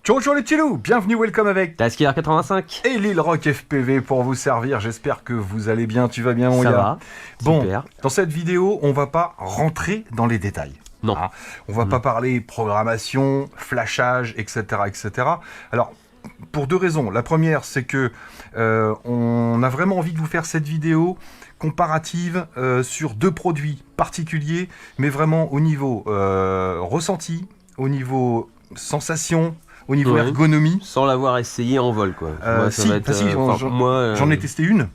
Bonjour les petits loups, bienvenue, welcome avec Tasker 85 et Lil Rock FPV pour vous servir. J'espère que vous allez bien, tu vas bien mon Ça gars. va, Bon, super. dans cette vidéo, on va pas rentrer dans les détails. Non. Hein, on va pas parler programmation, flashage, etc., etc. Alors, pour deux raisons. La première, c'est que on a vraiment envie de vous faire cette vidéo comparative sur deux produits particuliers, mais vraiment au niveau ressenti, au niveau sensation, au niveau Ouais. ergonomie. Sans l'avoir essayé en vol, quoi. Moi, ça Si, va être, si, moi, j'en ai testé une,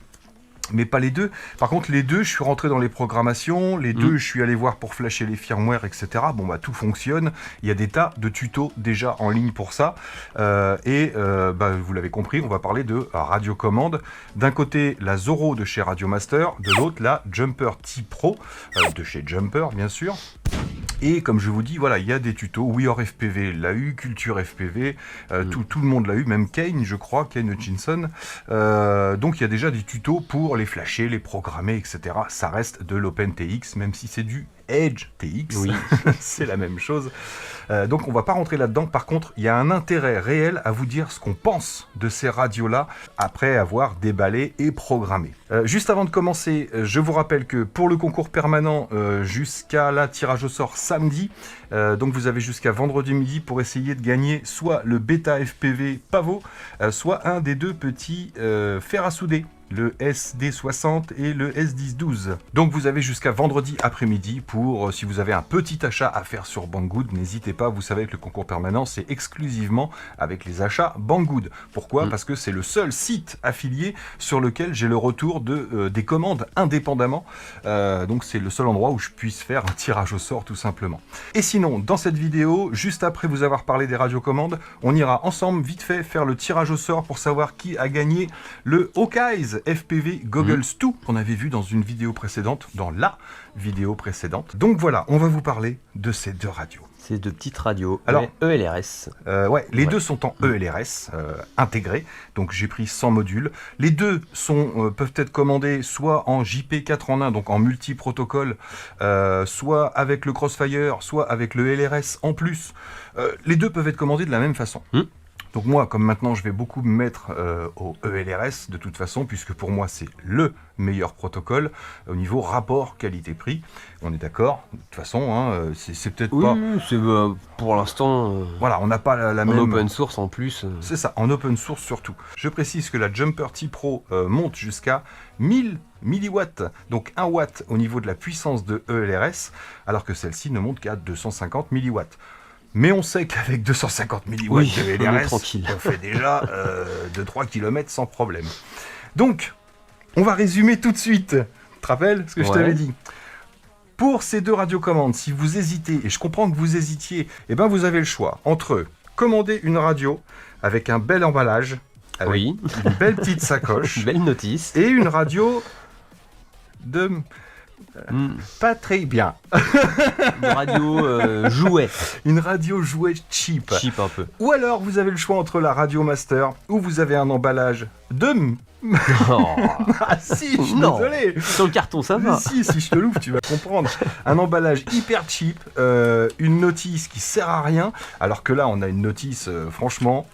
mais pas les deux. Par contre, les deux, je suis rentré dans les programmations, les deux, je suis allé voir pour flasher les firmware, etc. Bon, bah, tout fonctionne. Il y a des tas de tutos déjà en ligne pour ça. Vous l'avez compris, on va parler de radiocommande. D'un côté, la Zorro de chez Radiomaster, de l'autre, la Jumper T-Pro, de chez Jumper, bien sûr. Et comme je vous dis, voilà, il y a des tutos. WeOr FPV l'a eu, Culture FPV, tout le monde l'a eu, même Kane, je crois, Kane Hutchinson. Donc il y a déjà des tutos pour les flasher, les programmer, etc. Ça reste de l'OpenTX, même si c'est du Edge TX, Oui. c'est la même chose. Donc on va pas rentrer là-dedans. Par contre, il y a un intérêt réel à vous dire ce qu'on pense de ces radios-là après avoir déballé et programmé. Juste avant de commencer, je vous rappelle que pour le concours permanent, jusqu'à la tirage au sort samedi, donc vous avez jusqu'à vendredi midi pour essayer de gagner soit le Beta FPV Pavot, soit un des deux petits fers à souder, le SD60 et le S1012. Donc vous avez jusqu'à vendredi après-midi pour, si vous avez un petit achat à faire sur Banggood, n'hésitez pas, vous savez que le concours permanent c'est exclusivement avec les achats Banggood. Pourquoi ? Parce que c'est le seul site affilié sur lequel j'ai le retour des commandes indépendamment. Donc c'est le seul endroit où je puisse faire un tirage au sort tout simplement. Et sinon, dans cette vidéo, juste après vous avoir parlé des radiocommandes, on ira ensemble vite fait faire le tirage au sort pour savoir qui a gagné le Hawkeyes FPV Goggles 2 qu'on avait vu dans une vidéo précédente, dans la vidéo précédente. Donc voilà, on va vous parler de ces deux radios. Ces deux petites radios, Alors, ELRS. Les deux sont en ELRS intégrés, donc j'ai pris 100 modules. Les deux peuvent être commandés soit en JP4 en 1, donc en multi-protocole, soit avec le Crossfire, soit avec le LRS en plus. Les deux peuvent être commandés de la même façon. Donc moi, comme maintenant je vais beaucoup me mettre au ELRS de toute façon, puisque pour moi c'est le meilleur protocole au niveau rapport qualité-prix. On est d'accord. De toute façon, hein, c'est peut-être pas... Oui, c'est pour l'instant... Voilà, on n'a pas la même... En open source en plus. C'est ça, en open source surtout. Je précise que la Jumper T-Pro monte jusqu'à 1000 milliwatts, donc 1 watt au niveau de la puissance de ELRS, alors que celle-ci ne monte qu'à 250 milliwatts. Mais on sait qu'avec 250 milliwatts de LRS, on fait déjà 2-3 km sans problème. Donc, on va résumer tout de suite. Tu te rappelles ce que je t'avais dit ? Pour ces deux radiocommandes, si vous hésitez, et je comprends que vous hésitiez, eh ben vous avez le choix entre commander une radio avec un bel emballage, avec une belle petite sacoche, belle notice, et une radio de... pas très bien. Une radio jouet. Une radio jouet cheap. Cheap un peu. Ou alors vous avez le choix entre la Radiomaster, où vous avez un emballage de... Oh. Ah si, je suis désolé. Sur le carton, ça va. Si je te l'ouvre, tu vas comprendre. Un emballage hyper cheap, une notice qui sert à rien, alors que là on a une notice franchement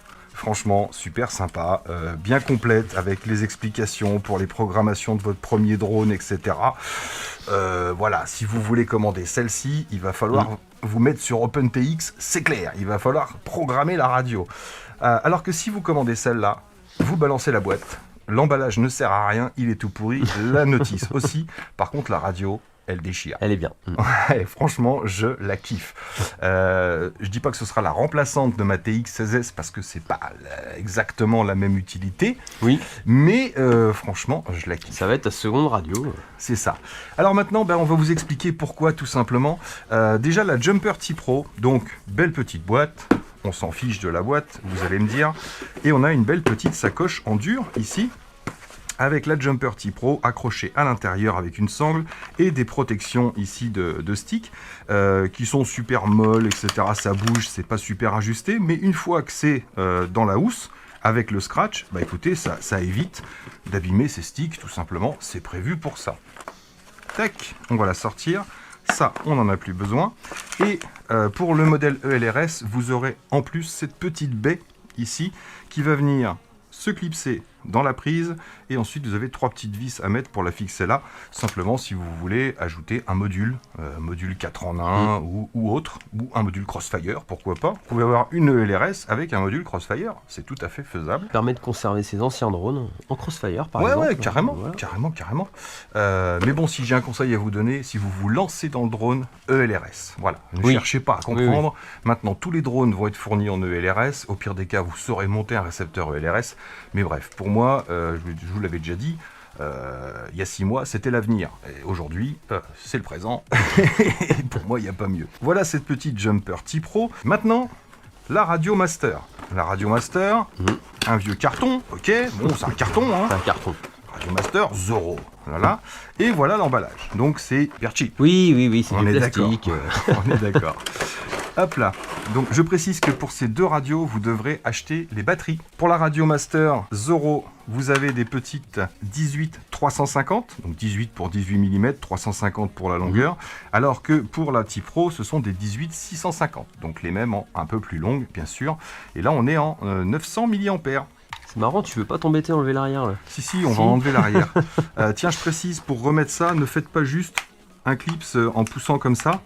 super sympa, bien complète avec les explications pour les programmations de votre premier drone, etc. Voilà, si vous voulez commander celle-ci, il va falloir vous mettre sur OpenTX, c'est clair, il va falloir programmer la radio. Alors que si vous commandez celle-là, vous balancez la boîte, l'emballage ne sert à rien, il est tout pourri, la notice aussi, par contre la radio... elle déchire. Elle est bien. Ouais, franchement, je la kiffe. Je dis pas que ce sera la remplaçante de ma TX16S parce que c'est pas exactement la même utilité. Oui. Mais franchement, je la kiffe. Ça va être ta seconde radio. C'est ça. Alors maintenant, on va vous expliquer pourquoi, tout simplement. Déjà, la Jumper T-Pro, donc belle petite boîte. On s'en fiche de la boîte, vous allez me dire. Et on a une belle petite sacoche en dur ici, avec la Jumper T-Pro accrochée à l'intérieur avec une sangle et des protections ici de stick qui sont super molles, etc. Ça bouge, c'est pas super ajusté, mais une fois que c'est dans la housse, avec le scratch, écoutez, ça évite d'abîmer ces sticks, tout simplement, c'est prévu pour ça. Tac, on va la sortir. Ça, on n'en a plus besoin. Et pour le modèle ELRS, vous aurez en plus cette petite baie ici, qui va venir se clipser dans la prise, et ensuite vous avez 3 petites vis à mettre pour la fixer là, simplement si vous voulez ajouter un module 4 en 1 ou autre, ou un module Crossfire, pourquoi pas. Vous pouvez avoir une ELRS avec un module Crossfire, c'est tout à fait faisable. Ça permet de conserver ses anciens drones en Crossfire par exemple. Ouais, carrément, Voilà. carrément. Mais bon, si j'ai un conseil à vous donner, si vous vous lancez dans le drone, ELRS, voilà, ne cherchez pas à comprendre. Maintenant, tous les drones vont être fournis en ELRS, au pire des cas, vous saurez monter un récepteur ELRS, mais bref, pour moi, je vous l'avais déjà dit, il y a 6 mois, c'était l'avenir. Et aujourd'hui, c'est le présent. Et pour moi, il n'y a pas mieux. Voilà cette petite Jumper T-Pro. Maintenant, la Radio Master. La Radio Master, un vieux carton, ok. Bon, c'est un carton, hein. C'est un carton. Radio Master, Zorro. Voilà. Et voilà l'emballage. Donc, c'est hyper cheap. Oui, c'est On du est plastique. On est d'accord. Hop là. Donc je précise que pour ces 2 radios, vous devrez acheter les batteries. Pour la Radio Master Zorro, vous avez des petites 18-350, donc 18 pour 18 mm, 350 pour la longueur, alors que pour la T-Pro, ce sont des 18-650, donc les mêmes en un peu plus longues, bien sûr. Et là, on est en 900 mAh. C'est marrant, tu veux pas t'embêter à enlever l'arrière là? Si, on va enlever l'arrière. Tiens, je précise, pour remettre ça, ne faites pas juste un clips en poussant comme ça.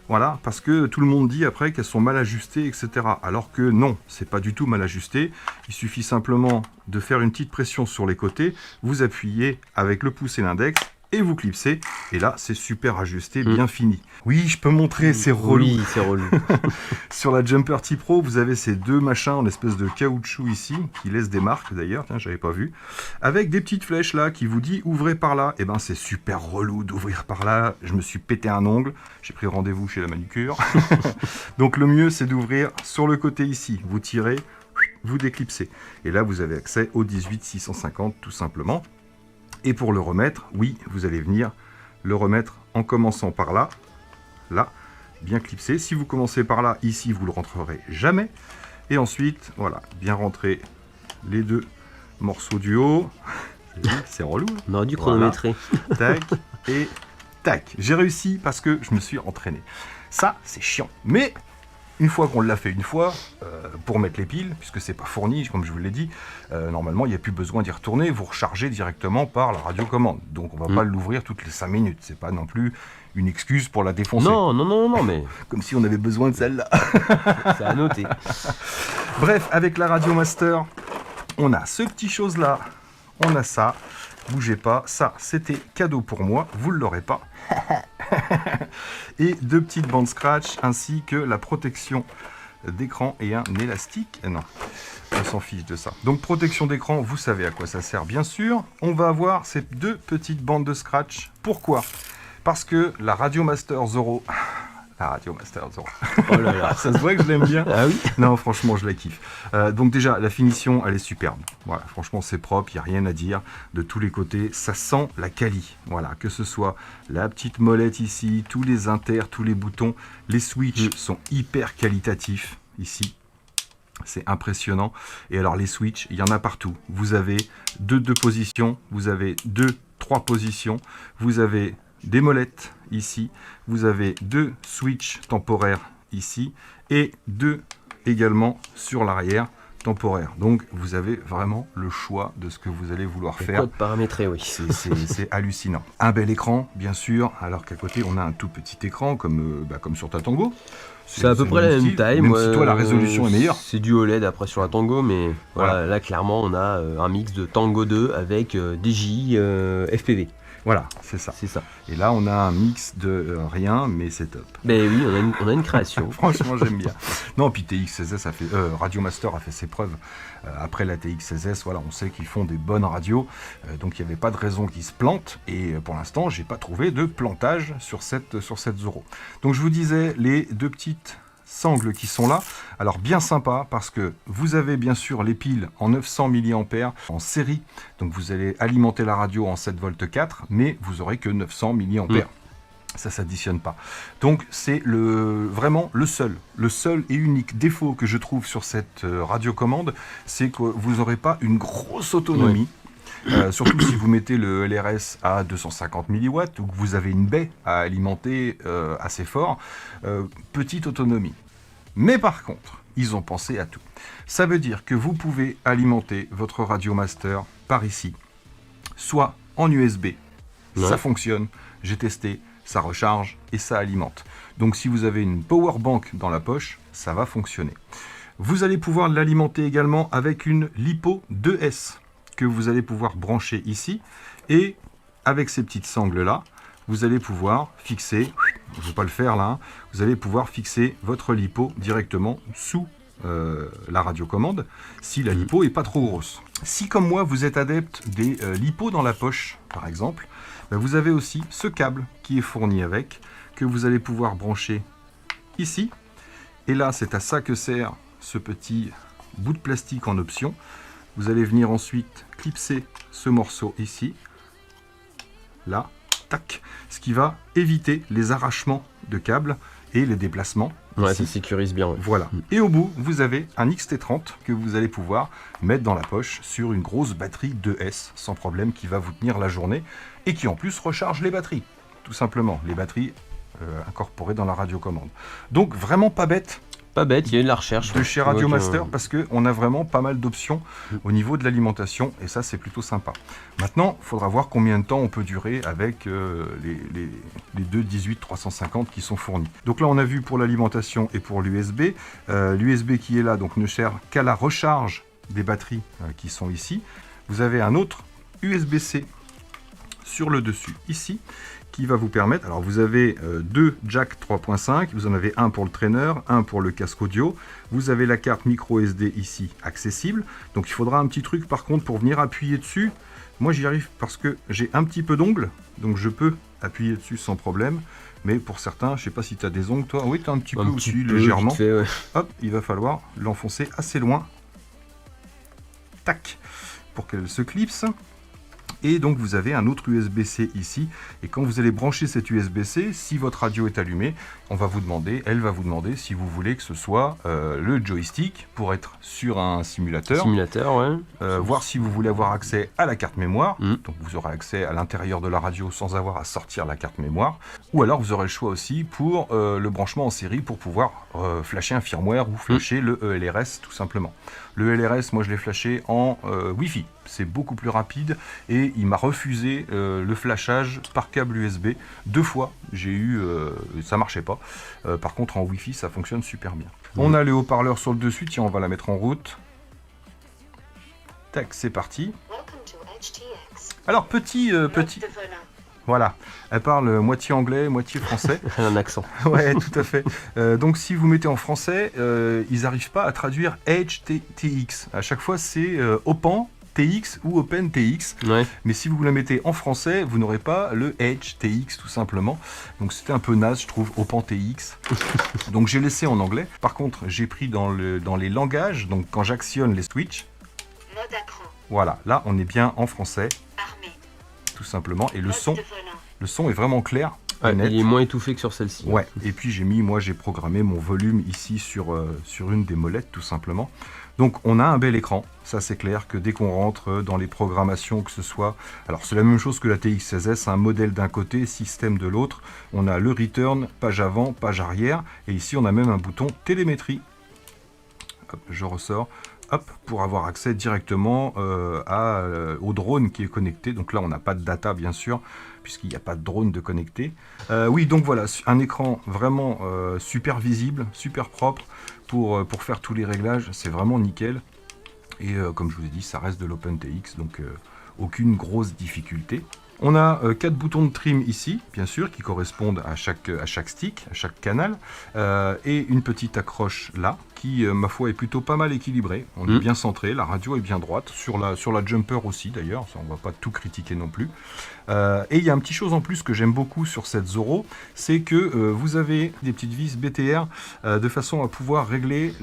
Voilà, parce que tout le monde dit après qu'elles sont mal ajustées, etc. Alors que non, c'est pas du tout mal ajusté. Il suffit simplement de faire une petite pression sur les côtés, vous appuyez avec le pouce et l'index, et vous clipsez. Et là, c'est super ajusté, bien fini. Oui, je peux montrer, c'est relou. Oui, c'est relou. Sur la Jumper T-Pro, vous avez ces 2 machins en espèce de caoutchouc ici, qui laissent des marques d'ailleurs, tiens, j'avais pas vu, avec des petites flèches là qui vous dit ouvrez par là. Et ben c'est super relou d'ouvrir par là, je me suis pété un ongle, j'ai pris rendez-vous chez la manucure. Donc le mieux c'est d'ouvrir sur le côté ici, vous tirez, vous déclipsez. Et là vous avez accès au 18-650 tout simplement. Et pour le remettre, oui, vous allez venir le remettre en commençant par là, là, bien clipsé. Si vous commencez par là, ici, vous le rentrerez jamais. Et ensuite, voilà, bien rentrer les 2 morceaux du haut. C'est relou. On aurait dû chronométrer. Voilà. Tac et tac. J'ai réussi parce que je me suis entraîné. Ça, c'est chiant. Mais une fois qu'on l'a fait une fois, pour mettre les piles, puisque c'est pas fourni, comme je vous l'ai dit, normalement, il n'y a plus besoin d'y retourner. Vous rechargez directement par la radiocommande. Donc, on va pas l'ouvrir toutes les 5 minutes. C'est pas non plus une excuse pour la défoncer. Non, mais Comme si on avait besoin de celle-là. c'est à noter. Bref, avec la Radio Master, on a ce petit chose-là. On a ça. Bougez pas. Ça, c'était cadeau pour moi. Vous ne l'aurez pas. Et 2 petites bandes scratch ainsi que la protection d'écran et un élastique. Non, on s'en fiche de ça. Donc protection d'écran, vous savez à quoi ça sert bien sûr. On va avoir ces 2 petites bandes de scratch. Pourquoi? Parce que la Radio Master Zorro... La Radio Master Zorro. Oh là là. Ça se voit que je l'aime bien. Ah oui. Non, franchement, je la kiffe. Donc déjà, la finition, elle est superbe. Voilà, franchement, c'est propre, il n'y a rien à dire. De tous les côtés, ça sent la quali. Voilà, que ce soit la petite molette ici, tous les inters, tous les boutons. Les switches sont hyper qualitatifs ici. C'est impressionnant. Et alors, les switches, il y en a partout. Vous avez 2 positions, vous avez 3 positions, vous avez des molettes ici, vous avez 2 switches temporaires ici et 2 également sur l'arrière temporaire. Donc vous avez vraiment le choix de ce que vous allez vouloir faire. Code paramétré, oui. C'est hallucinant. Un bel écran, bien sûr, alors qu'à côté on a un tout petit écran comme sur ta Tango. C'est à peu près la même taille. Même si toi la résolution est meilleure. C'est du OLED après sur la Tango, mais voilà, là clairement on a un mix de Tango 2 avec DJ FPV. Voilà, c'est ça. C'est ça. Et là, on a un mix de rien, mais c'est top. Mais oui, on a une création. Franchement, j'aime bien. Non, puis TX16S Radio Master a fait ses preuves. Après la TX16S, voilà, on sait qu'ils font des bonnes radios, donc il n'y avait pas de raison qu'ils se plantent. Et pour l'instant, j'ai pas trouvé de plantage sur cette Zorro. Donc je vous disais les 2 petites sangles qui sont là. Alors bien sympa parce que vous avez bien sûr les piles en 900 mAh en série. Donc vous allez alimenter la radio en 7V 4, mais vous aurez que 900 mAh. Ça s'additionne pas. Donc c'est vraiment le seul et unique défaut que je trouve sur cette radiocommande, c'est que vous n'aurez pas une grosse autonomie. Surtout si vous mettez le LRS à 250 mW ou que vous avez une baie à alimenter assez fort, petite autonomie. Mais par contre, ils ont pensé à tout. Ça veut dire que vous pouvez alimenter votre Radiomaster par ici, soit en USB, ça fonctionne, j'ai testé, ça recharge et ça alimente. Donc si vous avez une power bank dans la poche, ça va fonctionner. Vous allez pouvoir l'alimenter également avec une LiPo 2S que vous allez pouvoir brancher ici. Et avec ces petites sangles là, vous allez pouvoir fixer, je ne vais pas le faire là, vous allez pouvoir fixer votre LiPo directement sous la radiocommande si la LiPo est pas trop grosse. Si comme moi vous êtes adepte des LiPo dans la poche par exemple, ben, vous avez aussi ce câble qui est fourni avec, que vous allez pouvoir brancher ici. Et là c'est à ça que sert ce petit bout de plastique en option. Vous allez venir ensuite clipser ce morceau ici, là, tac, ce qui va éviter les arrachements de câbles et les déplacements. Ouais, ça sécurise bien. Ouais. Voilà. Et au bout, vous avez un XT30 que vous allez pouvoir mettre dans la poche sur une grosse batterie 2S sans problème qui va vous tenir la journée et qui en plus recharge les batteries. Tout simplement, les batteries incorporées dans la radiocommande. Donc vraiment pas bête. Pas bête, il y a eu de la recherche. De chez Radiomaster parce qu'on a vraiment pas mal d'options au niveau de l'alimentation et ça c'est plutôt sympa. Maintenant, il faudra voir combien de temps on peut durer avec les deux 18-350 qui sont fournis. Donc là on a vu pour l'alimentation et pour l'USB. L'USB qui est là donc ne sert qu'à la recharge des batteries qui sont ici. Vous avez un autre USB-C sur le dessus ici qui va vous permettre, alors vous avez deux jack 3.5, vous en avez un pour le trainer, un pour le casque audio, vous avez la carte micro SD ici accessible, donc il faudra un petit truc par contre pour venir appuyer dessus. Moi j'y arrive parce que j'ai un petit peu d'ongles, donc je peux appuyer dessus sans problème, mais pour certains, je sais pas si tu as des ongles toi, oui tu as un petit peu aussi légèrement, fait, ouais. Hop, il va falloir l'enfoncer assez loin, tac, pour qu'elle se clipse. Et donc vous avez un autre USB-C ici, et quand vous allez brancher cet USB-C, si votre radio est allumée, elle va vous demander si vous voulez que ce soit le joystick pour être sur un simulateur. Ouais. Voir si vous voulez avoir accès à la carte mémoire, donc vous aurez accès à l'intérieur de la radio sans avoir à sortir la carte mémoire, ou alors vous aurez le choix aussi pour le branchement en série pour pouvoir flasher un firmware ou flasher le ELRS tout simplement. Le ELRS, moi je l'ai flashé en Wi-Fi, c'est beaucoup plus rapide et il m'a refusé le flashage par câble USB 2 fois. J'ai eu, ça marchait pas. Par contre en Wi-Fi ça fonctionne super bien. On a les haut-parleurs sur le dessus, tiens on va la mettre en route. Tac, c'est parti. Alors petit. Voilà, elle parle moitié anglais, moitié français. Un accent. Ouais, tout à fait. Donc si vous mettez en français, ils n'arrivent pas à traduire HTX. À chaque fois c'est Open TX ou Open TX. Ouais. Mais si vous la mettez en français, vous n'aurez pas le HTX tout simplement. Donc c'était un peu naze, je trouve, Open TX. Donc j'ai laissé en anglais. Par contre, j'ai pris dans les langages. Donc quand j'actionne les switches. Mode écran. Voilà, là on est bien en français. Armé. Tout simplement. Et le Poste son volant. est vraiment clair. Ouais, net. il est moins étouffé que sur celle-ci. Ouais, et puis j'ai programmé mon volume ici sur une des molettes tout simplement. Donc on a un bel écran, ça c'est clair que dès qu'on rentre dans les programmations, que ce soit... Alors c'est la même chose que la TX16S, un modèle d'un côté, système de l'autre. On a le return, page avant, page arrière, et ici on a même un bouton télémétrie. Hop, je ressors. Hop, pour avoir accès directement au drone qui est connecté. Donc là, on n'a pas de data, bien sûr, puisqu'il n'y a pas de drone de connecté. Oui, donc voilà, un écran vraiment super visible, super propre pour faire tous les réglages. C'est vraiment nickel. Et comme je vous ai dit, ça reste de l'OpenTX, donc aucune grosse difficulté. On a 4 boutons de trim ici, bien sûr, qui correspondent à chaque stick, à chaque canal, et une petite accroche là, qui, ma foi, est plutôt pas mal équilibrée. On est bien centré, la radio est bien droite, sur la jumper aussi d'ailleurs, on ne va pas tout critiquer non plus. Et il y a une petite chose en plus que j'aime beaucoup sur cette Zoro, c'est que vous avez des petites vis BTR de façon à pouvoir régler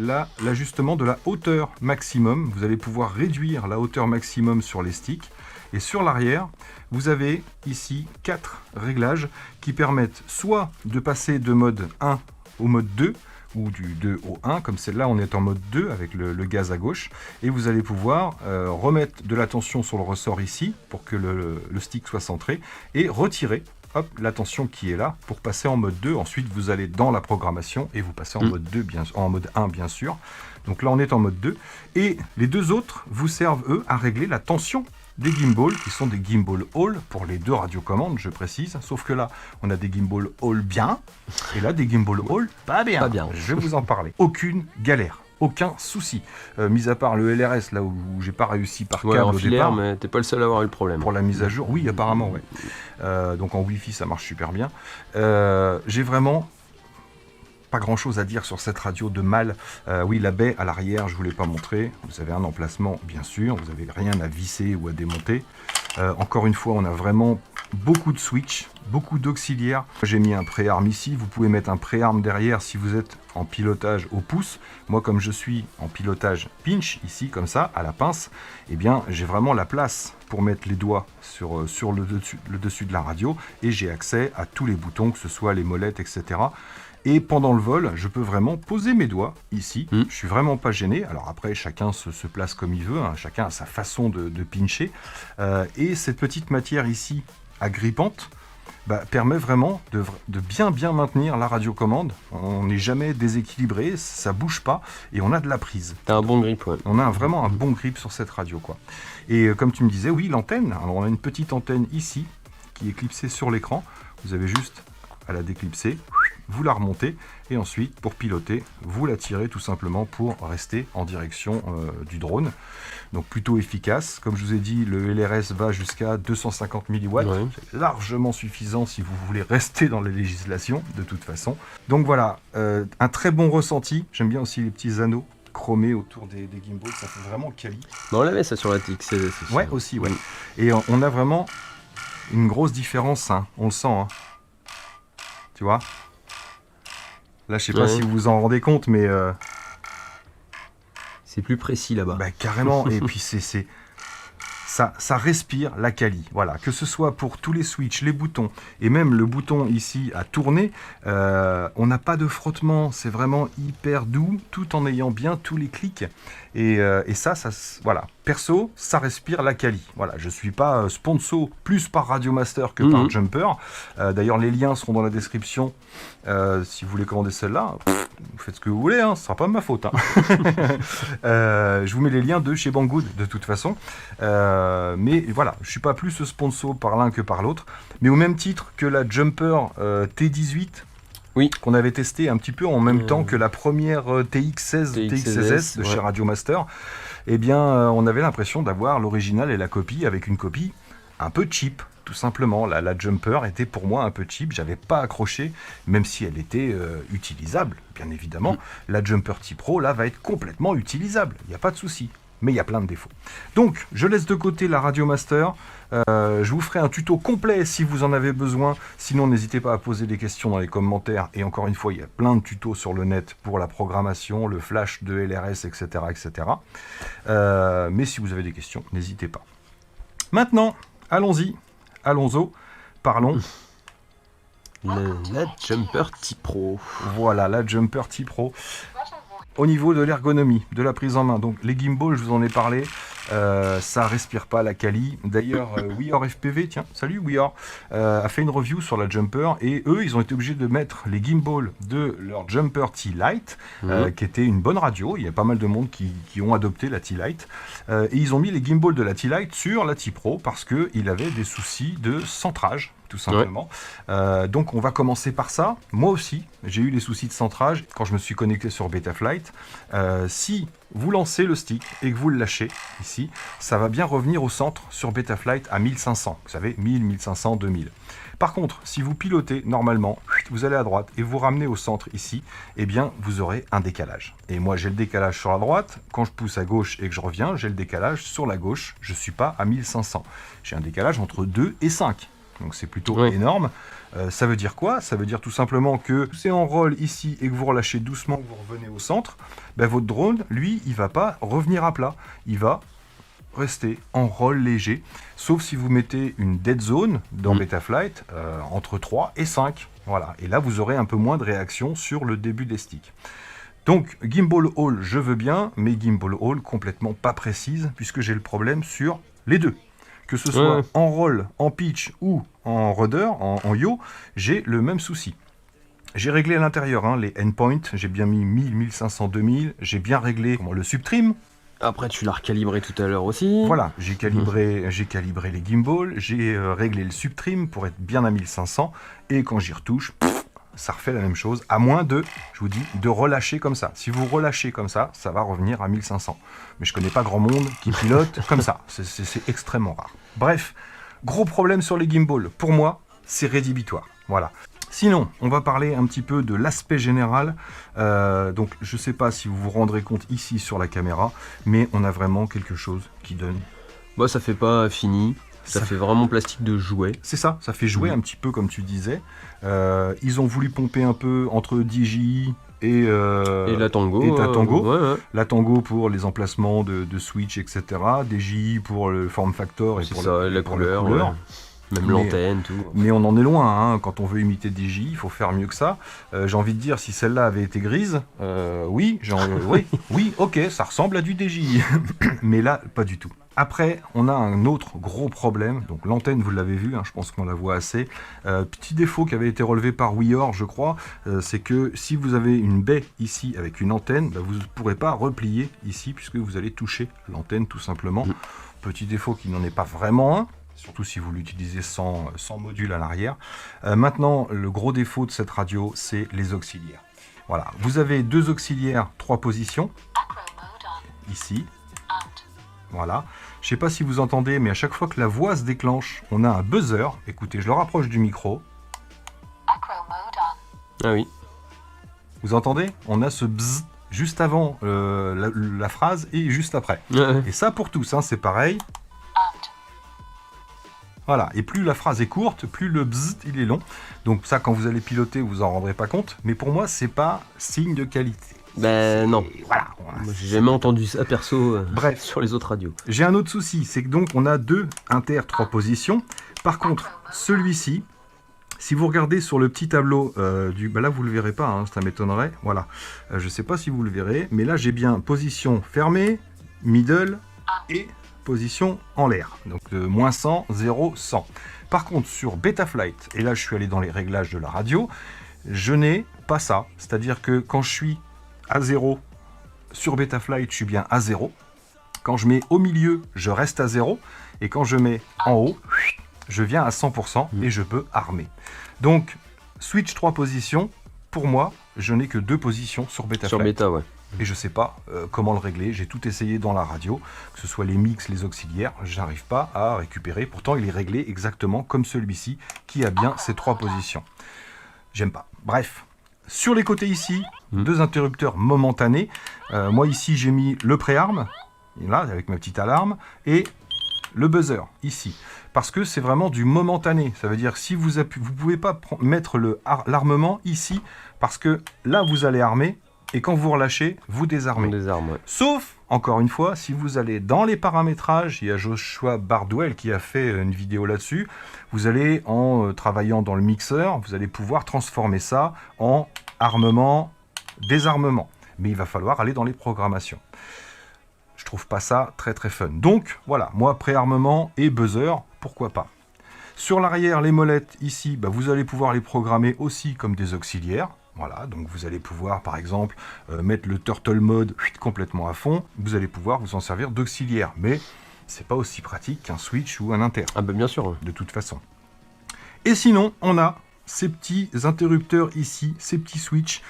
l'ajustement de la hauteur maximum. Vous allez pouvoir réduire la hauteur maximum sur les sticks. Et sur l'arrière, vous avez ici 4 réglages qui permettent soit de passer de mode 1 au mode 2, ou du 2 au 1, comme celle-là on est en mode 2 avec le gaz à gauche, et vous allez pouvoir remettre de la tension sur le ressort ici, pour que le stick soit centré, et retirer hop, la tension qui est là pour passer en mode 2. Ensuite, vous allez dans la programmation et vous passez en mode 2, en mode 1, bien sûr. Donc là, on est en mode 2. Et les deux autres vous servent, eux, à régler la tension des gimbals, qui sont des gimbal Hall pour les deux radiocommandes, je précise. Sauf que là, on a des gimbal Hall bien, et là, des gimbal Hall pas bien. Pas bien. Je vais vous en parler. Aucune galère. Aucun souci. Mis à part le LRS, là où j'ai pas réussi par câble en au filaire, départ. mais t'es pas le seul à avoir eu le problème. Pour la mise à jour, oui, apparemment, ouais. Donc en Wi-Fi, ça marche super bien. J'ai vraiment pas grand-chose à dire sur cette radio de mal. Oui, la baie à l'arrière, je vous l'ai pas montré. Vous avez un emplacement, bien sûr. Vous n'avez rien à visser ou à démonter. Encore une fois, on a vraiment beaucoup de switch, beaucoup d'auxiliaires. J'ai mis un préarme ici. Vous pouvez mettre un préarme derrière si vous êtes en pilotage au pouce. Moi, comme je suis en pilotage pinch, ici, comme ça, à la pince, eh bien, j'ai vraiment la place pour mettre les doigts sur le dessus de la radio. Et j'ai accès à tous les boutons, que ce soit les molettes, etc. Et pendant le vol, je peux vraiment poser mes doigts ici. Je suis vraiment pas gêné. Alors après, chacun se place comme il veut. Hein. Chacun a sa façon de pincher. Et cette petite matière ici, agrippante, permet vraiment de bien maintenir la radiocommande. On n'est jamais déséquilibré, ça bouge pas et on a de la prise. T'as un bon grip, ouais. On a vraiment un bon grip sur cette radio, quoi. Et comme tu me disais, oui, l'antenne. Alors on a une petite antenne ici qui est clipsée sur l'écran. Vous avez juste à la déclipser. Vous la remontez et ensuite pour piloter vous la tirez tout simplement pour rester en direction du drone, donc plutôt efficace. Comme je vous ai dit, le LRS va jusqu'à 250 mW, ouais. C'est largement suffisant si vous voulez rester dans les législations de toute façon. Donc voilà, un très bon ressenti. J'aime bien aussi les petits anneaux chromés autour des gimbals, ça fait vraiment quali. On l'avait ça sur la TX. Ouais, aussi, ouais. Et on a vraiment une grosse différence, hein. On le sent, hein. Tu vois. Là, je sais pas si vous vous en rendez compte, mais... C'est plus précis là-bas. Carrément, et puis ça respire la quali. Voilà, que ce soit pour tous les switches, les boutons, et même le bouton ici à tourner, on n'a pas de frottement, c'est vraiment hyper doux, tout en ayant bien tous les clics. Et ça, voilà. Perso, ça respire la quali. Voilà, je suis pas sponsor plus par Radiomaster que par Jumper. D'ailleurs, les liens seront dans la description. Si vous voulez commander celle-là, vous faites ce que vous voulez, hein, ce sera pas de ma faute. Hein. Je vous mets les liens de chez Banggood de toute façon. Mais voilà, je suis pas plus sponsor par l'un que par l'autre. Mais au même titre que la Jumper T18. Oui. Qu'on avait testé un petit peu en même temps que la première TX16 TX16S de chez Radiomaster, eh bien, on avait l'impression d'avoir l'original et la copie avec une copie un peu cheap, tout simplement. La Jumper était pour moi un peu cheap, j'avais pas accroché, même si elle était utilisable, bien évidemment. La Jumper T-Pro, là, va être complètement utilisable, il n'y a pas de souci. Mais il y a plein de défauts. Donc, je laisse de côté la Radiomaster. Je vous ferai un tuto complet si vous en avez besoin. Sinon, n'hésitez pas à poser des questions dans les commentaires. Et encore une fois, il y a plein de tutos sur le net pour la programmation, le flash de LRS, etc. etc. Mais si vous avez des questions, n'hésitez pas. Maintenant, allons-y. Allons-y. Parlons. La Jumper T-Pro. Voilà, la Jumper T-Pro. Au niveau de l'ergonomie, de la prise en main, donc les gimbals, je vous en ai parlé, ça respire pas la quali. D'ailleurs, WeAre FPV, tiens, salut WeAre, a fait une review sur la Jumper et eux, ils ont été obligés de mettre les gimbals de leur Jumper T-Lite, qui était une bonne radio. Il y a pas mal de monde qui ont adopté la T-Lite. Et ils ont mis les gimbals de la T-Lite sur la T-Pro parce qu'il avait des soucis de centrage. Tout simplement. Ouais. Donc on va commencer par ça. Moi aussi, j'ai eu les soucis de centrage quand je me suis connecté sur Betaflight. Si vous lancez le stick et que vous le lâchez ici, ça va bien revenir au centre sur Betaflight à 1500. Vous savez, 1000, 1500, 2000. Par contre, si vous pilotez normalement, vous allez à droite et vous ramenez au centre ici, eh bien vous aurez un décalage. Et moi j'ai le décalage sur la droite, quand je pousse à gauche et que je reviens, j'ai le décalage sur la gauche, je ne suis pas à 1500. J'ai un décalage entre 2 et 5. Donc c'est plutôt énorme. Ça veut dire quoi? Ça veut dire tout simplement que c'est en roll ici et que vous relâchez doucement, que vous revenez au centre, votre drone, lui, il va pas revenir à plat. Il va rester en roll léger, sauf si vous mettez une dead zone dans Betaflight entre 3 et 5. Voilà. Et là, vous aurez un peu moins de réaction sur le début des sticks. Donc, gimbal haul, je veux bien, mais gimbal haul complètement pas précise, puisque j'ai le problème sur les deux. que ce soit Ouais. en roll, en pitch ou en rudder, en yaw, j'ai le même souci. J'ai réglé à l'intérieur hein, les endpoints, j'ai bien mis 1000, 1500, 2000, j'ai bien réglé le subtrim. Après, tu l'as recalibré tout à l'heure aussi. Voilà, j'ai calibré les gimbals, j'ai réglé le subtrim pour être bien à 1500, et quand j'y retouche, ça refait la même chose, à moins de, je vous dis, de relâcher comme ça. Si vous relâchez comme ça va revenir à 1500. Mais je connais pas grand monde qui pilote comme ça, c'est extrêmement rare. Bref, gros problème sur les gimbals. Pour moi, c'est rédhibitoire. Voilà. Sinon, on va parler un petit peu de l'aspect général. Donc, je ne sais pas si vous vous rendrez compte ici sur la caméra, mais on a vraiment quelque chose qui donne... Bah, ça fait pas fini. Ça fait vraiment plastique de jouet. C'est ça, ça fait jouer un petit peu comme tu disais. Ils ont voulu pomper un peu entre DJI et la Tango. Et ta Tango. Ouais. La Tango pour les emplacements de Switch, etc. DJI pour le form factor et C'est pour ça, la couleur. Ouais. Même l'antenne, tout. Mais on en est loin, hein. Quand on veut imiter DJI, il faut faire mieux que ça. J'ai envie de dire, si celle-là avait été grise, oui, ok, ça ressemble à du DJI. Mais là, pas du tout. Après, on a un autre gros problème. Donc l'antenne, vous l'avez vu, hein, je pense qu'on la voit assez. Petit défaut qui avait été relevé par WeOr, je crois, c'est que si vous avez une baie ici avec une antenne, vous ne pourrez pas replier ici puisque vous allez toucher l'antenne tout simplement. Petit défaut qui n'en est pas vraiment un. Surtout si vous l'utilisez sans module à l'arrière. Maintenant, le gros défaut de cette radio, c'est les auxiliaires. Voilà, vous avez 2 auxiliaires, 3 positions, ici. Voilà, je ne sais pas si vous entendez, mais à chaque fois que la voix se déclenche, on a un buzzer. Écoutez, je le rapproche du micro. Ah oui. Vous entendez? On a ce bzzz juste avant la phrase et juste après. Ouais. Et ça pour tous, hein, c'est pareil. Voilà, et plus la phrase est courte, plus le bzzz il est long. Donc ça, quand vous allez piloter, vous en rendrez pas compte. Mais pour moi, c'est pas signe de qualité. Ben non. Voilà. Moi, j'ai jamais entendu ça perso Bref. sur les autres radios. J'ai un autre souci, c'est que donc on a 2 inter 3 positions. Par contre, celui-ci, si vous regardez sur le petit tableau là vous le verrez pas, hein, ça m'étonnerait. Voilà, je sais pas si vous le verrez, mais là j'ai bien position fermée, middle et position en l'air. Donc moins 100, 0, 100. Par contre sur Betaflight, et là je suis allé dans les réglages de la radio, je n'ai pas ça. C'est-à-dire que quand je suis à 0 sur Betaflight, je suis bien à 0. Quand je mets au milieu, je reste à 0. Et quand je mets en haut, je viens à 100% et je peux armer. Donc, switch 3 positions, pour moi, je n'ai que 2 positions sur Betaflight. Sur Beta, ouais. Et je ne sais pas comment le régler. J'ai tout essayé dans la radio, que ce soit les mix, les auxiliaires, je n'arrive pas à récupérer. Pourtant, il est réglé exactement comme celui-ci, qui a bien ces 3 positions. J'aime pas. Bref. Sur les côtés ici, 2 interrupteurs momentanés. Moi ici j'ai mis le préarme, là avec ma petite alarme, et le buzzer ici. Parce que c'est vraiment du momentané. Ça veut dire si vous pouvez pas mettre l'armement ici, parce que là vous allez armer, et quand vous relâchez, vous désarmez. On désarme, ouais. Sauf, encore une fois, si vous allez dans les paramétrages, il y a Joshua Bardwell qui a fait une vidéo là-dessus, vous allez, en travaillant dans le mixeur, vous allez pouvoir transformer ça en armement, désarmement. Mais il va falloir aller dans les programmations. Je trouve pas ça très très fun. Donc, voilà, moi, préarmement et buzzer, pourquoi pas. Sur l'arrière, les molettes, ici, vous allez pouvoir les programmer aussi comme des auxiliaires. Voilà, donc vous allez pouvoir par exemple mettre le turtle mode complètement à fond, vous allez pouvoir vous en servir d'auxiliaire, mais c'est pas aussi pratique qu'un switch ou un inter. Ah bah bien sûr. De toute façon. Et sinon, on a ces petits interrupteurs ici, ces petits switches.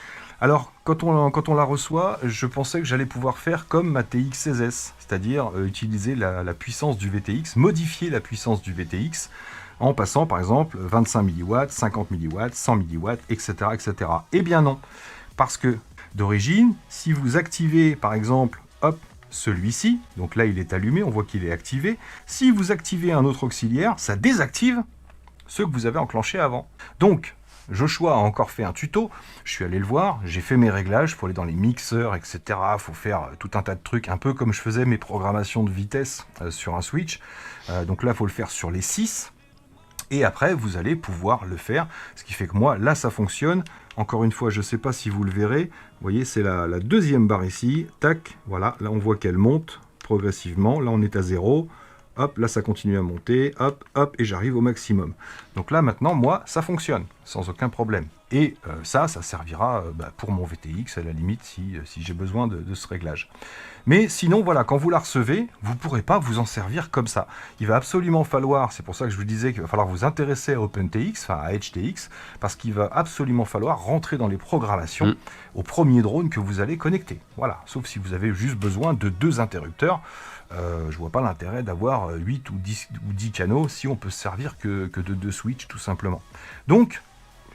Alors, quand on la reçoit, je pensais que j'allais pouvoir faire comme ma TX16S, c'est-à-dire utiliser la puissance du VTX, modifier la puissance du VTX, en passant par exemple 25 mW, 50 mW, 100 mW, etc. etc. Eh bien non, parce que d'origine, si vous activez par exemple, hop, celui-ci, donc là il est allumé, on voit qu'il est activé, si vous activez un autre auxiliaire, ça désactive ceux que vous avez enclenchés avant. Donc, Joshua a encore fait un tuto, je suis allé le voir, j'ai fait mes réglages, il faut aller dans les mixeurs, etc. Il faut faire tout un tas de trucs, un peu comme je faisais mes programmations de vitesse sur un switch. Donc là, il faut le faire sur les 6. Et après, vous allez pouvoir le faire. Ce qui fait que moi, là, ça fonctionne. Encore une fois, je ne sais pas si vous le verrez. Vous voyez, c'est la deuxième barre ici. Tac, voilà. Là, on voit qu'elle monte progressivement. Là, on est à 0. hop, là ça continue à monter, hop, hop, et j'arrive au maximum. Donc là maintenant, moi, ça fonctionne, sans aucun problème. Et ça servira pour mon VTX, à la limite, si j'ai besoin de ce réglage. Mais sinon, voilà, quand vous la recevez, vous ne pourrez pas vous en servir comme ça. Il va absolument falloir, c'est pour ça que je vous disais qu'il va falloir vous intéresser à OpenTX, enfin à HTX, parce qu'il va absolument falloir rentrer dans les programmations au premier drone que vous allez connecter. Voilà, sauf si vous avez juste besoin de 2 interrupteurs. Je vois pas l'intérêt d'avoir 8 ou 10 canaux si on peut se servir que de 2 switches, tout simplement. Donc,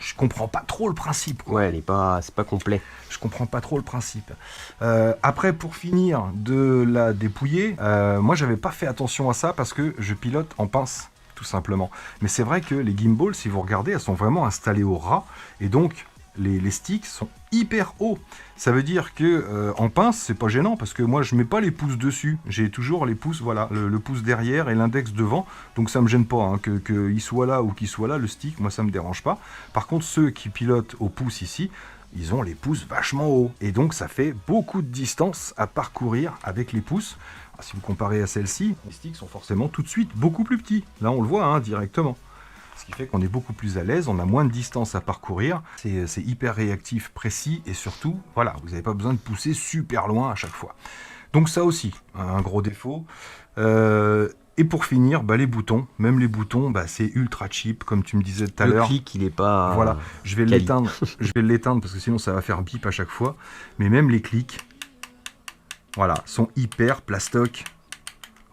je comprends pas trop le principe, quoi. Ouais, c'est pas complet. Je comprends pas trop le principe. Après, pour finir de la dépouiller, moi j'avais pas fait attention à ça parce que je pilote en pince, tout simplement. Mais c'est vrai que les gimbals, si vous regardez, elles sont vraiment installées au ras, et donc les sticks sont hyper hauts. Ça veut dire que en pince, c'est pas gênant parce que moi je mets pas les pouces dessus. J'ai toujours les pouces, voilà, le pouce derrière et l'index devant. Donc ça me gêne pas, hein, qu'il soit là ou qu'il soit là, le stick, moi ça me dérange pas. Par contre, ceux qui pilotent au pouce ici, ils ont les pouces vachement hauts. Et donc ça fait beaucoup de distance à parcourir avec les pouces. Alors, si vous comparez à celle-ci, les sticks sont forcément tout de suite beaucoup plus petits. Là on le voit, hein, directement. Ce qui fait qu'on est beaucoup plus à l'aise, on a moins de distance à parcourir, c'est hyper réactif, précis, et surtout, voilà, vous n'avez pas besoin de pousser super loin à chaque fois. Donc ça aussi, un gros défaut. Et pour finir, les boutons, même les boutons, c'est ultra cheap, comme tu me disais tout à l'heure. Le clic, il est pas... Voilà, je vais l'éteindre parce que sinon ça va faire bip à chaque fois. Mais même les clics, voilà, sont hyper plastoc.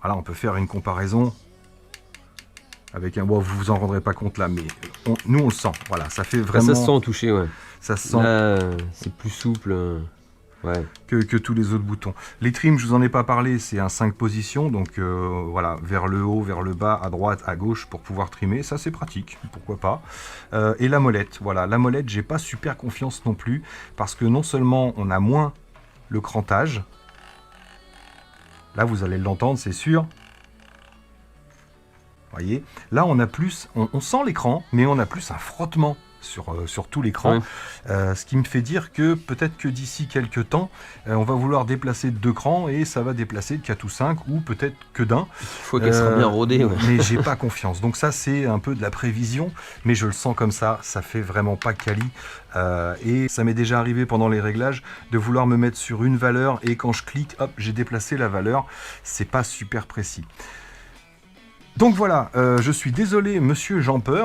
Voilà, on peut faire une comparaison avec un... Bon, vous vous en rendrez pas compte là, mais nous on le sent. Voilà, ça fait vraiment... Ça se sent au toucher, ouais. Ça se sent... Là, c'est plus souple... Ouais. Que tous les autres boutons. Les trims, je vous en ai pas parlé, c'est un 5 positions, donc voilà, vers le haut, vers le bas, à droite, à gauche pour pouvoir trimer, ça c'est pratique, pourquoi pas. Et la molette, voilà, la molette, j'ai pas super confiance non plus, parce que non seulement on a moins le crantage, là vous allez l'entendre, c'est sûr. Voyez, là on a plus, on sent l'écran, mais on a plus un frottement sur tout l'écran, ce qui me fait dire que peut-être que d'ici quelques temps, on va vouloir déplacer 2 crans et ça va déplacer de 4 ou 5 ou peut-être que d'un. Il faut qu'elle soit bien rodée. Ouais. Mais j'ai pas confiance. Donc ça c'est un peu de la prévision, mais je le sens comme ça fait vraiment pas quali. Et ça m'est déjà arrivé pendant les réglages de vouloir me mettre sur une valeur et quand je clique, hop, j'ai déplacé la valeur. C'est pas super précis. Donc voilà, je suis désolé, monsieur Jumper.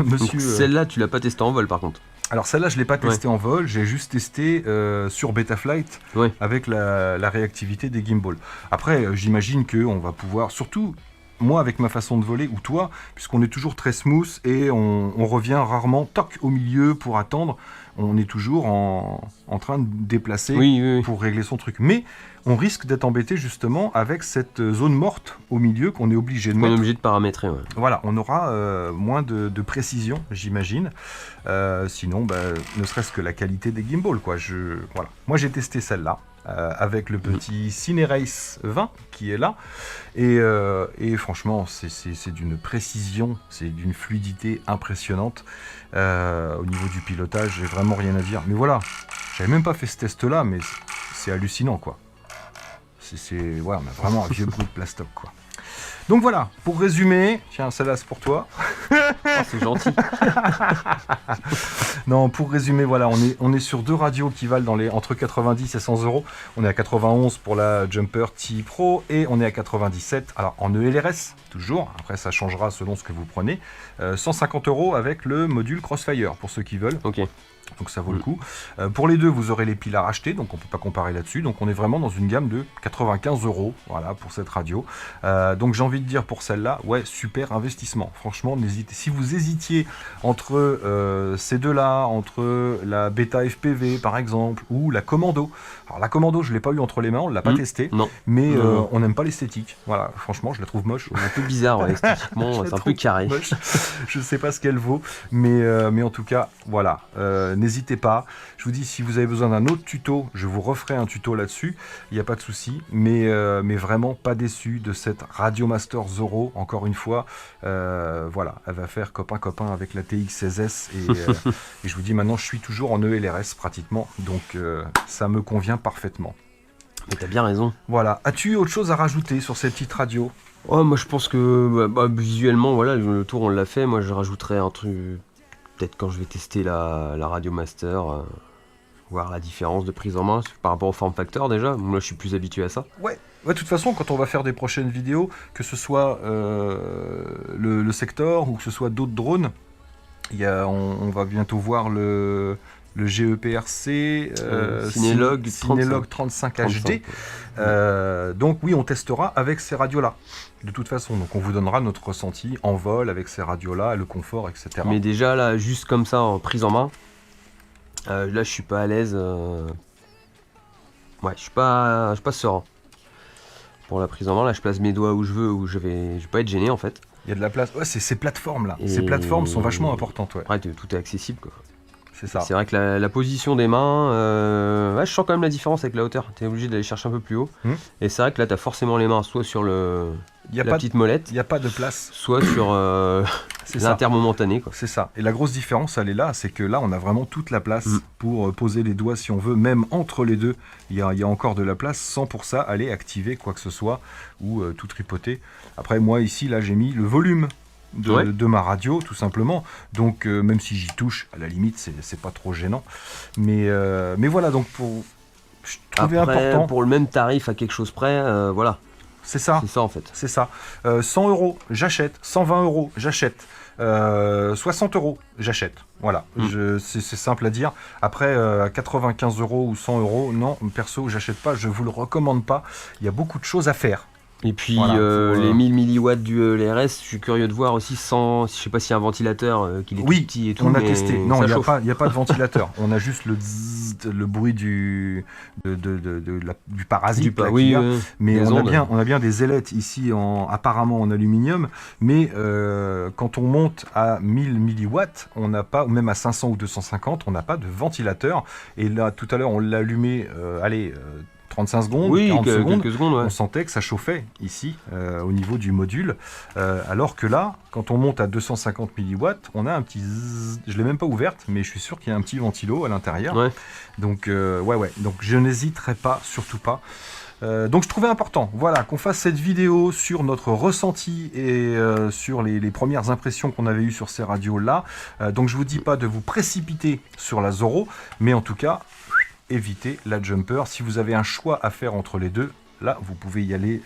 Monsieur. Celle-là, tu l'as pas testée en vol par contre. Alors celle-là, je ne l'ai pas testée en vol, j'ai juste testé sur Betaflight avec la réactivité des gimbals. Après, j'imagine qu'on va pouvoir, surtout moi avec ma façon de voler, ou toi, puisqu'on est toujours très smooth et on revient rarement toc au milieu pour attendre. On est toujours en train de déplacer pour régler son truc. Mais on risque d'être embêté justement avec cette zone morte au milieu qu'on est obligé de mettre. On est obligé de paramétrer. Ouais. Voilà, on aura moins de précision, j'imagine. Sinon, ne serait-ce que la qualité des gimbals, quoi. Voilà. Moi, j'ai testé celle-là. Avec le petit Cinerace 20 qui est là et franchement c'est d'une précision, c'est d'une fluidité impressionnante au niveau du pilotage, j'ai vraiment rien à dire, mais voilà, j'avais même pas fait ce test là, mais c'est hallucinant quoi, ouais, on a vraiment un vieux bout de plastoc quoi. Donc voilà, pour résumer, tiens, celle-là c'est pour toi. Oh, c'est gentil. Non, pour résumer, voilà, on est sur 2 radios qui valent entre 90 et 100 euros. On est à 91 pour la Jumper T Pro et on est à 97, alors en ELRS, toujours, après ça changera selon ce que vous prenez. 150 euros avec le module Crossfire, pour ceux qui veulent. Ok. Donc ça vaut le coup. Pour les deux, vous aurez les piles à racheter, donc on ne peut pas comparer là-dessus. Donc on est vraiment dans une gamme de 95 euros, voilà, pour cette radio. Donc j'ai envie de dire pour celle-là, ouais, super investissement. Franchement, si vous hésitiez entre ces deux-là, entre la Beta FPV par exemple, ou la Commando. Alors la Commando, je ne l'ai pas eu entre les mains, on ne l'a pas testé, mais on n'aime pas l'esthétique. Voilà, franchement, je la trouve moche. Un peu bizarre, ouais, esthétiquement, c'est un peu carré. Je ne sais pas ce qu'elle vaut, mais en tout cas, voilà. N'hésitez pas, je vous dis, si vous avez besoin d'un autre tuto, je vous referai un tuto là-dessus, il n'y a pas de souci, mais vraiment pas déçu de cette Radiomaster Zorro, encore une fois, voilà, elle va faire copain avec la TX16S, et je vous dis maintenant, je suis toujours en ELRS pratiquement, donc ça me convient parfaitement. Mais t'as bien raison. Voilà. As-tu autre chose à rajouter sur cette petite radio? Oh, moi je pense que visuellement, voilà, le tour on l'a fait. Moi je rajouterais un truc, peut-être quand je vais tester la Radio Master, voir la différence de prise en main par rapport au form factor déjà. Moi je suis plus habitué à ça. Ouais, de toute façon, quand on va faire des prochaines vidéos, que ce soit le Sector ou que ce soit d'autres drones, on va bientôt voir le GEPRC Cinelog 35 HD. Donc oui, on testera avec ces radios-là. De toute façon, donc on vous donnera notre ressenti en vol avec ces radios-là, le confort, etc. Mais déjà là, juste comme ça, en prise en main, là je suis pas à l'aise. Ouais, je suis pas serein. Pour la prise en main, là je place mes doigts où je veux, je vais pas être gêné en fait. Il y a de la place. Ouais, c'est ces plateformes-là. Ces plateformes sont vachement importantes. Ouais. Après, tout est accessible quoi. C'est ça. C'est vrai que la position des mains, je sens quand même la différence avec la hauteur. Tu es obligé d'aller chercher un peu plus haut. Et c'est vrai que là, tu as forcément les mains soit sur la petite molette. Il n'y a pas de place. Soit sur l'intermomentané. C'est ça. Et la grosse différence, elle est là. C'est que là, on a vraiment toute la place pour poser les doigts si on veut. Même entre les deux, il y a encore de la place sans pour ça aller activer quoi que ce soit ou tout tripoter. Après, moi, ici, là, j'ai mis le volume de ma radio tout simplement, donc même si j'y touche à la limite c'est pas trop gênant, mais voilà, donc je trouvais important pour le même tarif à quelque chose près, voilà, c'est ça en fait, c'est ça. 100 € j'achète, 120 € j'achète, 60 € j'achète, voilà. C'est simple à dire. Après 95 € ou 100 €, non, perso j'achète pas, je vous le recommande pas, il y a beaucoup de choses à faire. Et puis voilà, les 1000 milliwatts du LRS, je suis curieux de voir aussi je sais pas s'il y a un ventilateur qu'il est tout petit et tout. On a testé. Non, il n'y a pas de ventilateur. On a juste le bruit du parasite. Mais on a bien des ailettes ici apparemment en aluminium. Mais quand on monte à 1000 milliwatts, on n'a pas, même à 500 ou 250, on n'a pas de ventilateur. Et là, tout à l'heure, on l'a allumé, 35 secondes, 40 secondes, quelques secondes, on sentait que ça chauffait ici au niveau du module, alors que là, quand on monte à 250 milliwatts, on a un petit zzz, je l'ai même pas ouverte, mais je suis sûr qu'il y a un petit ventilo à l'intérieur. Donc donc je n'hésiterai pas, surtout pas. Donc je trouvais important, voilà, qu'on fasse cette vidéo sur notre ressenti et sur les premières impressions qu'on avait eues sur ces radios là. Donc je vous dis pas de vous précipiter sur la Zorro, mais en tout cas évitez la Jumper. Si vous avez un choix à faire entre les deux, là vous pouvez y aller,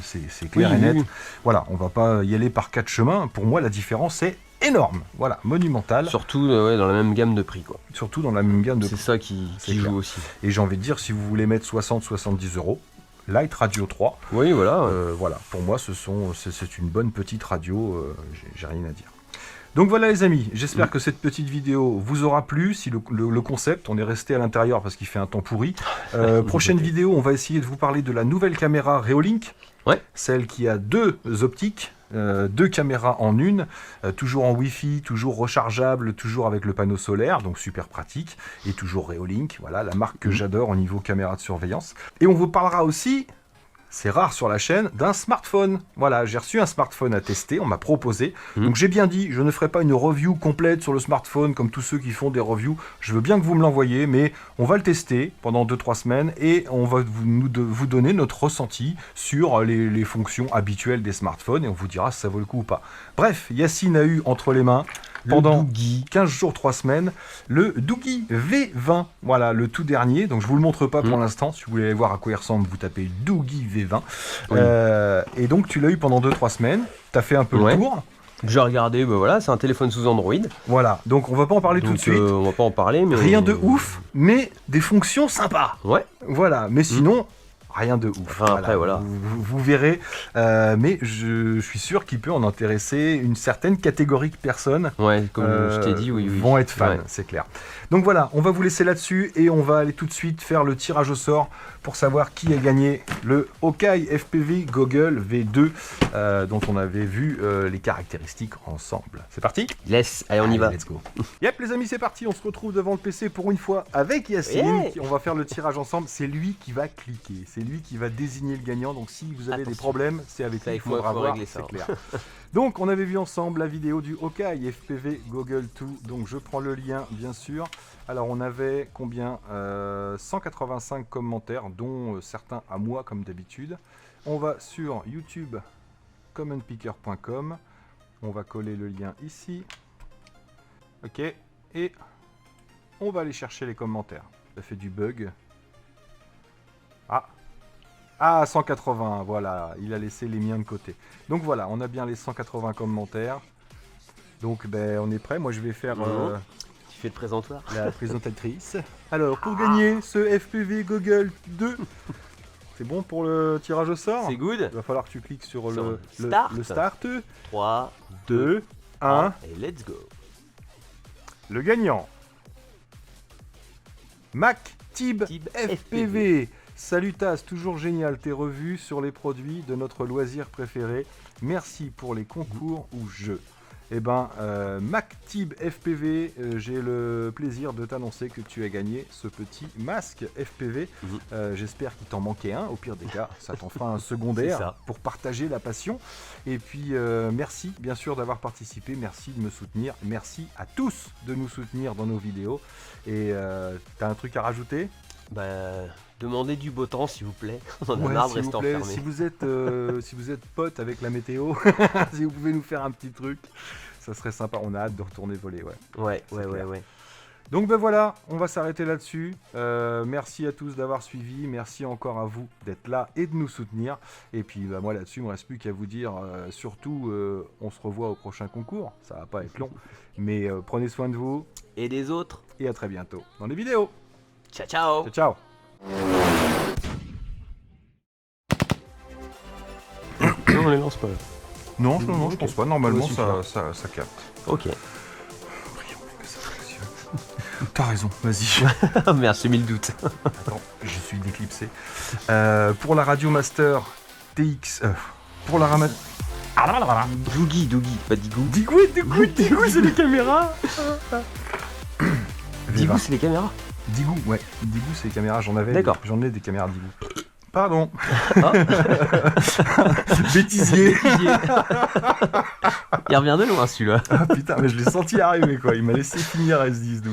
c'est clair et net. Voilà, on va pas y aller par 4 chemins. Pour moi la différence est énorme, voilà, monumentale. Surtout dans la même gamme de prix quoi. Surtout dans la même gamme de prix. C'est ça qui joue aussi. Et j'ai envie de dire, si vous voulez mettre 60-70 €, Light Radio 3. Oui, voilà. Voilà, pour moi c'est une bonne petite radio, j'ai rien à dire. Donc voilà les amis, j'espère que cette petite vidéo vous aura plu. Si le concept, on est resté à l'intérieur parce qu'il fait un temps pourri. Prochaine vidéo, on va essayer de vous parler de la nouvelle caméra Reolink, celle qui a 2 optiques, 2 caméras en une, toujours en Wi-Fi, toujours rechargeable, toujours avec le panneau solaire, donc super pratique, et toujours Reolink, voilà la marque que j'adore au niveau caméra de surveillance. Et on vous parlera aussi, c'est rare sur la chaîne, d'un smartphone. Voilà, j'ai reçu un smartphone à tester, on m'a proposé. Donc j'ai bien dit, je ne ferai pas une review complète sur le smartphone comme tous ceux qui font des reviews. Je veux bien que vous me l'envoyiez, mais on va le tester pendant 2-3 semaines et on va vous donner notre ressenti sur les fonctions habituelles des smartphones et on vous dira si ça vaut le coup ou pas. Bref, Yacine a eu entre les mains, pendant 15 jours, 3 semaines, le Doogee V20, voilà, le tout dernier. Donc je vous le montre pas pour l'instant. Si vous voulez voir à quoi il ressemble, vous tapez Doogee V20. Et donc tu l'as eu pendant 2-3 semaines. Tu as fait un peu le tour. J'ai regardé, voilà, c'est un téléphone sous Android. Voilà, donc on va pas en parler tout de suite. On va pas en parler, mais rien de ouf, mais des fonctions sympas. Voilà, mais sinon. Rien de ouf. Enfin, après, voilà. Vous verrez, mais je suis sûr qu'il peut en intéresser une certaine catégorie de personnes. Ouais, comme je t'ai dit, oui. Vont être fans, c'est clair. Donc voilà, on va vous laisser là-dessus et on va aller tout de suite faire le tirage au sort pour savoir qui a gagné le Hawkeye FPV Goggle V2 dont on avait vu les caractéristiques ensemble. C'est parti ? Yes, allez, on y va. Let's go. Yep, les amis, c'est parti. On se retrouve devant le PC pour une fois avec Yacine. On va faire le tirage ensemble. C'est lui qui va cliquer. C'est lui qui va désigner le gagnant. Donc si vous avez des Attention. problèmes, c'est avec Ça, lui il qu'il faut faudra voir, régler ça. c'est clair. Donc on avait vu ensemble la vidéo du Hawkeye FPV Goggle 2. Donc je prends le lien bien sûr. Alors on avait combien 185 commentaires, dont certains à moi comme d'habitude. On va sur YouTube commonpicker.com. On va coller le lien ici. Ok. Et on va aller chercher les commentaires. Ça fait du bug. Ah, 180, voilà, il a laissé les miens de côté. Donc voilà, on a bien les 180 commentaires. Donc ben, on est prêt, moi je vais faire Tu fais le présentoir. la présentatrice. Alors, pour gagner ce FPV Goggle 2, c'est bon pour le tirage au sort? C'est good. Il va falloir que tu cliques sur Sur le Start. le Start. 3, 2, 1, et let's go. le gagnant. Mac Tib Tib FPV. Salut Taz, toujours génial tes revues sur les produits de notre loisir préféré. Merci pour les concours ou jeux. Eh ben, MacTib FPV, j'ai le plaisir de t'annoncer que tu as gagné ce petit masque FPV. J'espère qu'il t'en manquait un. Au pire des cas, ça t'en fera un C'est secondaire ça. pour partager la passion. Et puis, merci bien sûr d'avoir participé. Merci de me soutenir. Merci à tous de nous soutenir dans nos vidéos. Et t'as un truc à rajouter? Bah, demandez du beau temps s'il vous plaît. On a Ouais, marre de s'il vous rester plaît, enfermé. si vous êtes pote avec la météo, si vous pouvez nous faire un petit truc, ça serait sympa. On a hâte de retourner voler, ouais. Ouais. clair. Donc ben voilà, on va s'arrêter là-dessus. Merci à tous d'avoir suivi, merci encore à vous d'être là et de nous soutenir. Et puis bah, moi là-dessus, il me reste plus qu'à vous dire, surtout, on se revoit au prochain concours. Ça va pas être long, mais prenez soin de vous Et des autres. et à très bientôt dans les vidéos. Ciao ciao. Ciao, ciao. Non, on les lance pas là. Non, je pense pas. Normalement, Ouais, ça capte. Ok. Prions que ça fonctionne. T'as raison, vas-y. Merde, j'ai mis le doute. Attends, je suis déclipsé. Pour la Radio Master TX, pour la Ramad... Dougie, pas Digou. Digou, c'est les caméras. Digou, c'est les caméras. Digou, ouais. Digou, c'est les caméras. J'en ai des caméras Digou. Pardon. Bêtisier. Il revient de loin celui-là. Ah putain, mais je l'ai senti arriver quoi. Il m'a laissé finir S10-12.